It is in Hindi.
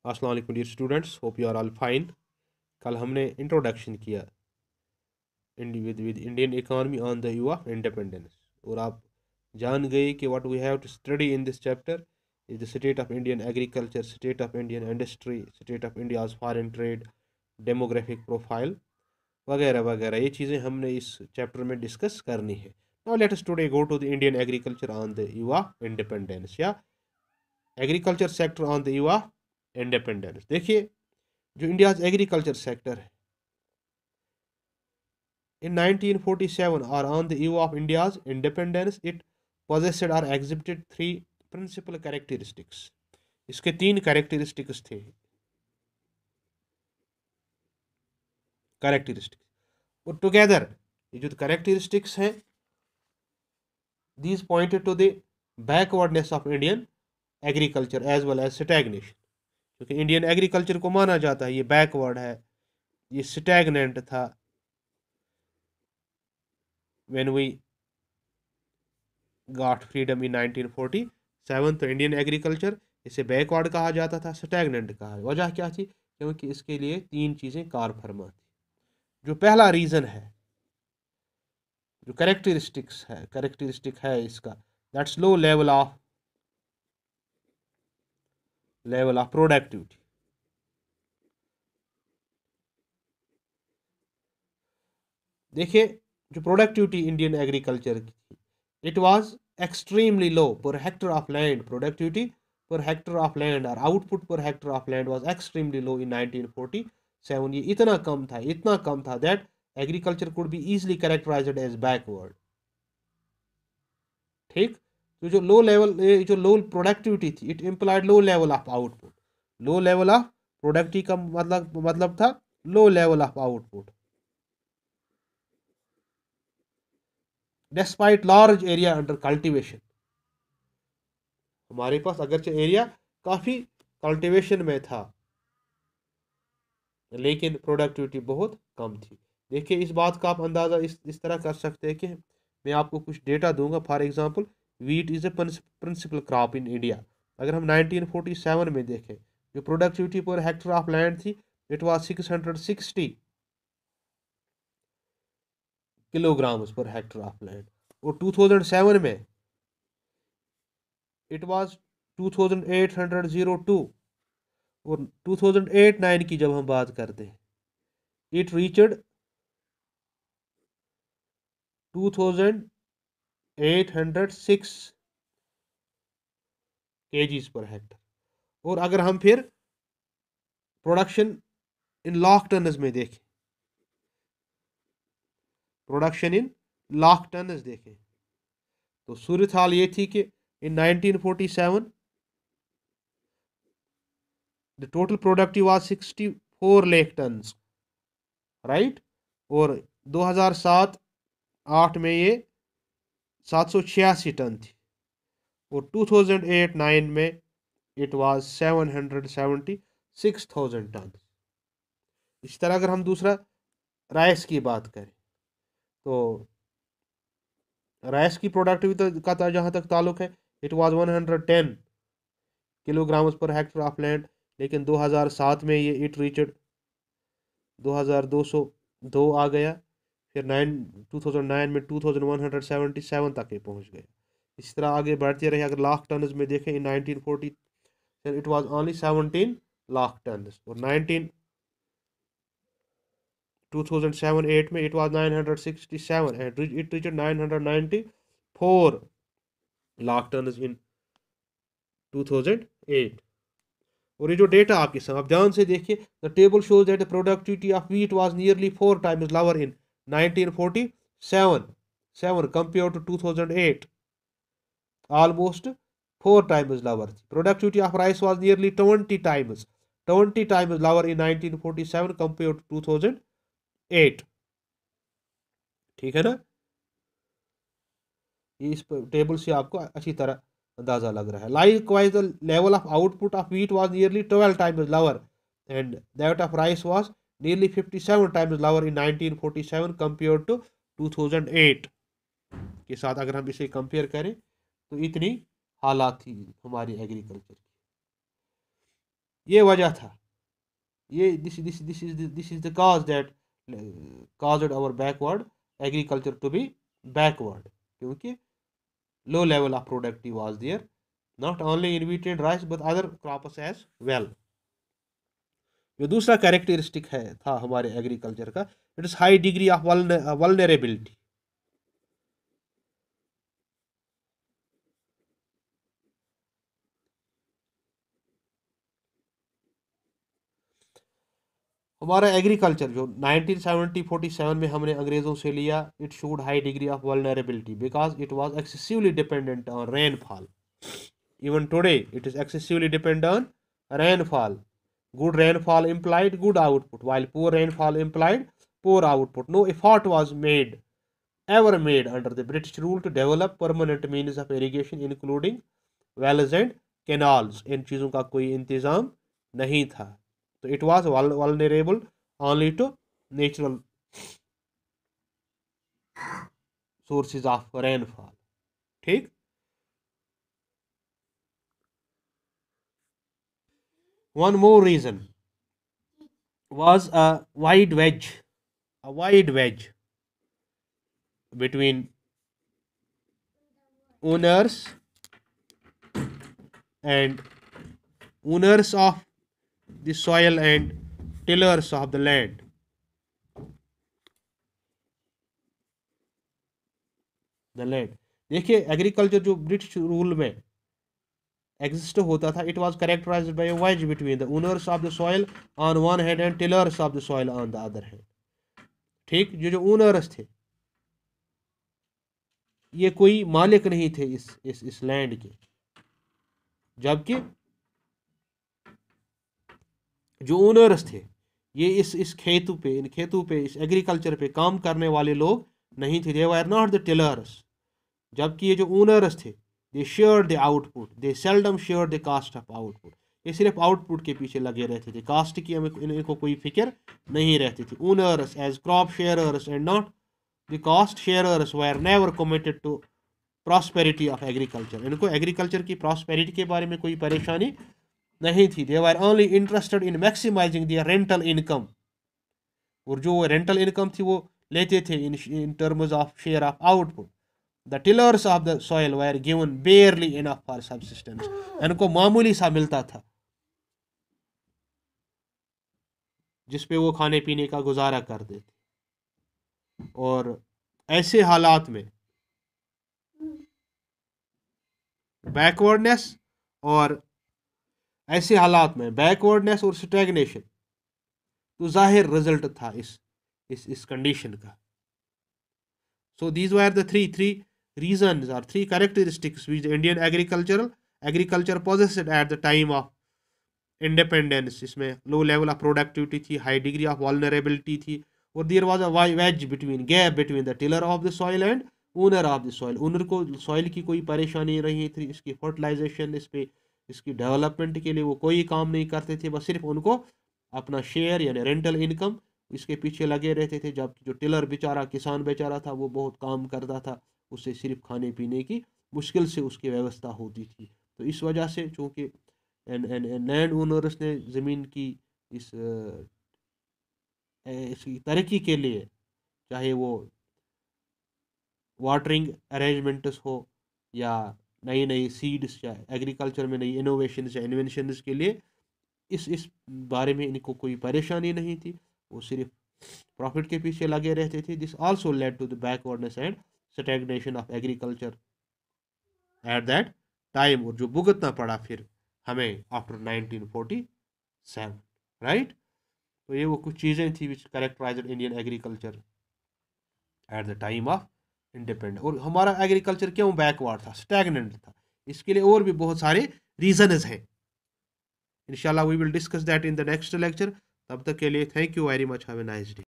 अस्सलाम वालेकुम dear students, hope you are all fine. कल हमने इंट्रोडक्शन किया with Indian economy on the eve of independence, और आप जान गए कि what we have to study in this chapter is the state of Indian agriculture, state of Indian industry, state of India's foreign trade, demographic profile वगैरह वगैरह। ये चीज़ें हमने इस चैप्टर में डिस्कस करनी है। Now let us today go to the Indian agriculture on the eve of independence, या agriculture sector on the eve of independence. देखिए, जो इंडियाज एग्रीकल्चर सेक्टर है in 1947 or on the eve of India's independence, it possessed or exhibited three principal characteristics. इसके तीन कैरेक्टरिस्टिक्स थे। कैरेक्टरिस्टिक्स और टुगेदर ये जो कैरेक्टरिस्टिक्स हैं, these pointed to the backwardness of Indian agriculture as well as stagnation। क्योंकि इंडियन एग्रीकल्चर को माना जाता है ये बैकवर्ड है, ये स्टैगनेंट था। when we गॉट फ्रीडम इन 1947 तो इंडियन एग्रीकल्चर इसे बैकवर्ड कहा जाता था, स्टैगनेंट कहा। वजह क्या थी? क्योंकि इसके लिए तीन चीज़ें कार फरमा थी। जो पहला रीज़न है, जो कैरेक्टरिस्टिक है इसका, that's low level of productivity. देखिए, जो प्रोडक्टिविटी इंडियन एग्रीकल्चर की थी, it was extremely low per hectare of land. Productivity per hectare of land और output per hectare of land was extremely low in 1947। ये इतना कम था that agriculture could be easily characterised as backward. ठीक, तो जो लो लेवल, जो लो प्रोडक्टिविटी थी, it implied low level of output. Low level of productivity का मतलब था low level of output despite large area under cultivation. हमारे पास अगरचे एरिया काफ़ी कल्टीवेशन में था, लेकिन प्रोडक्टिविटी बहुत कम थी। देखिए, इस बात का आप अंदाज़ा इस तरह कर सकते हैं कि मैं आपको कुछ डेटा दूंगा। For example, wheat is a principal crop in India. अगर हम 1947 में देखें, जो productivity per hectare of land थी, it was 660 kilograms per hectare of land. और 2007 में इट वाज 2802। और 2008-9 की जब हम बात करते हैं, it reached 2806 kgs per hectare. और अगर हम फिर प्रोडक्शन इन लाख टन्स में देखें, तो सूरत हाल ये थी कि in 1947 the total productive was 64 lakh tons, right. और 2007-8 में ये 786 टन थी। और 2008-9 में इट वाज 776,000 टन। इस तरह अगर हम दूसरा राइस की बात करें, तो राइस की प्रोडक्टिविटी का जहाँ तक ताल्लुक है, it was 110 kilograms per hectare of land. लेकिन 2007 में ये इट रीचड 2202 आ गया। फिर 2009 में 2177 तक ये पहुँच गया। इस तरह आगे बढ़ते रहे। अगर लाख टन में देखें, in 1940 it was only 17 lakh tonne. और 2007-8 में it was 967 and it reached 994 lakh tonne in 2008। और ये जो डेटा आपके साथ आप ध्यान से देखिए, the table shows that the productivity of wheat was nearly 4 times lower in 1947 compare to 2008, almost 4 times lower थी। Productivity of rice was nearly 20 times lower in 1947 compare to 2008। ठीक है ना? ये इस टेबल से आपको अच्छी तरह अंदाजा लग रहा है। Likewise the level of output of wheat was nearly 12 times lower and that of rice was nearly 57 times lower in 1947 compare to 2008 के साथ। अगर हम इसे कंपेयर करें, तो इतनी हालात थी हमारी एग्रीकल्चर की। ये वजह था, ये this is the cause that caused our backward agriculture to be backward, क्योंकि low level of productivity was there, not only in wheat and rice but other crops as well. जो दूसरा कैरेक्टरिस्टिक है था हमारे एग्रीकल्चर का, it is high degree of vulnerability. हमारा एग्रीकल्चर जो 1947 में हमने अंग्रेज़ों से लिया, it showed high degree of vulnerability because it was excessively dependent on rainfall. Even today it is excessively dependent on rainfall. Good rainfall implied good output, while poor rainfall implied poor output. No effort was ever made under the British rule to develop permanent means of irrigation, including wells and canals. इन चीज़ों का कोई इंतज़ाम नहीं था, तो it was vulnerable only to natural sources of rainfall. ठीक। One more reason was a wide wedge between owners of the soil and tillers of the land. देखिए, एग्रीकल्चर जो ब्रिटिश रूल में एग्जिस्ट होता था, it was characterised by a wedge between the owners of the soil on one hand and tillers of the soil on the other hand. ठीक, जो ओनर्स थे, ये कोई मालिक नहीं थे इस लैंड के, जबकि जो ओनर्स थे, ये इस खेतों पे, इन खेतों पे, इस एग्रीकल्चर पे काम करने वाले लोग नहीं थे। They were not the tillers. जबकि ये जो ओनर्स थे, they share the output, they seldom share the cost of output. ये सिर्फ आउटपुट के पीछे लगे रहते थे, कास्ट की इनको कोई फिक्र नहीं रहती थी। Owners as crop sharers and not the cost sharers were never committed to prosperity of agriculture. इनको एग्रीकल्चर की प्रॉस्पेरिटी के बारे में कोई परेशानी नहीं थी। They were only interested in maximising their rental income, और जो रेंटल इनकम थी वो लेते थे in terms of share of output. The tillers of the soil were given barely enough for subsistence. इनको मामूली सा मिलता था जिसपे वो खाने पीने का गुजारा करते थे। और ऐसे हालात में बैकवर्डनेस और स्टैग्नेशन तो जाहिर रिजल्ट था इस कंडीशन का। So these were the three reasons or three characteristics which the Indian agriculture possessed at the time of independence. इसमें low level of productivity थी, high degree of vulnerability थी, और there was a wedge gap between the tiller of the soil and owner of the soil. Owner को सॉइल की कोई परेशानी नहीं थी, इसकी फर्टिलाइजेशन, इसकी डेवलपमेंट के लिए वो कोई काम नहीं करते थे, बस सिर्फ उनको अपना शेयर यानी रेंटल इनकम इसके पीछे लगे रहते थे। जबकि जो टिलर बेचारा, किसान बेचारा था, वो बहुत काम करता था, उससे सिर्फ खाने पीने की मुश्किल से उसकी व्यवस्था होती थी। तो इस वजह से चूँकि लैंड ओनर्स ने ज़मीन की इसकी तरक्की के लिए, चाहे वो वाटरिंग अरेंजमेंट्स हो या नई सीड्स या एग्रीकल्चर में नई इनोवेशंस या इन्वेंशंस के लिए, इस बारे में इनको कोई परेशानी नहीं थी, वो सिर्फ प्रॉफिट के पीछे लगे रहते थे। This also led to the backwardness and stagnation of agriculture at that time, और जो भुगतना पड़ा फिर हमें आफ्टर 1947, राइट। तो ये वो कुछ चीज़ें थी which characterised Indian agriculture at the time of independence. और हमारा एग्रीकल्चर क्यों बैकवर्ड था, स्टैग्नेंट था, इसके लिए और भी बहुत सारे रीजंस हैं। इंशाल्लाह we will discuss that in the next lecture. तब तक के लिए thank you very much, have a nice day.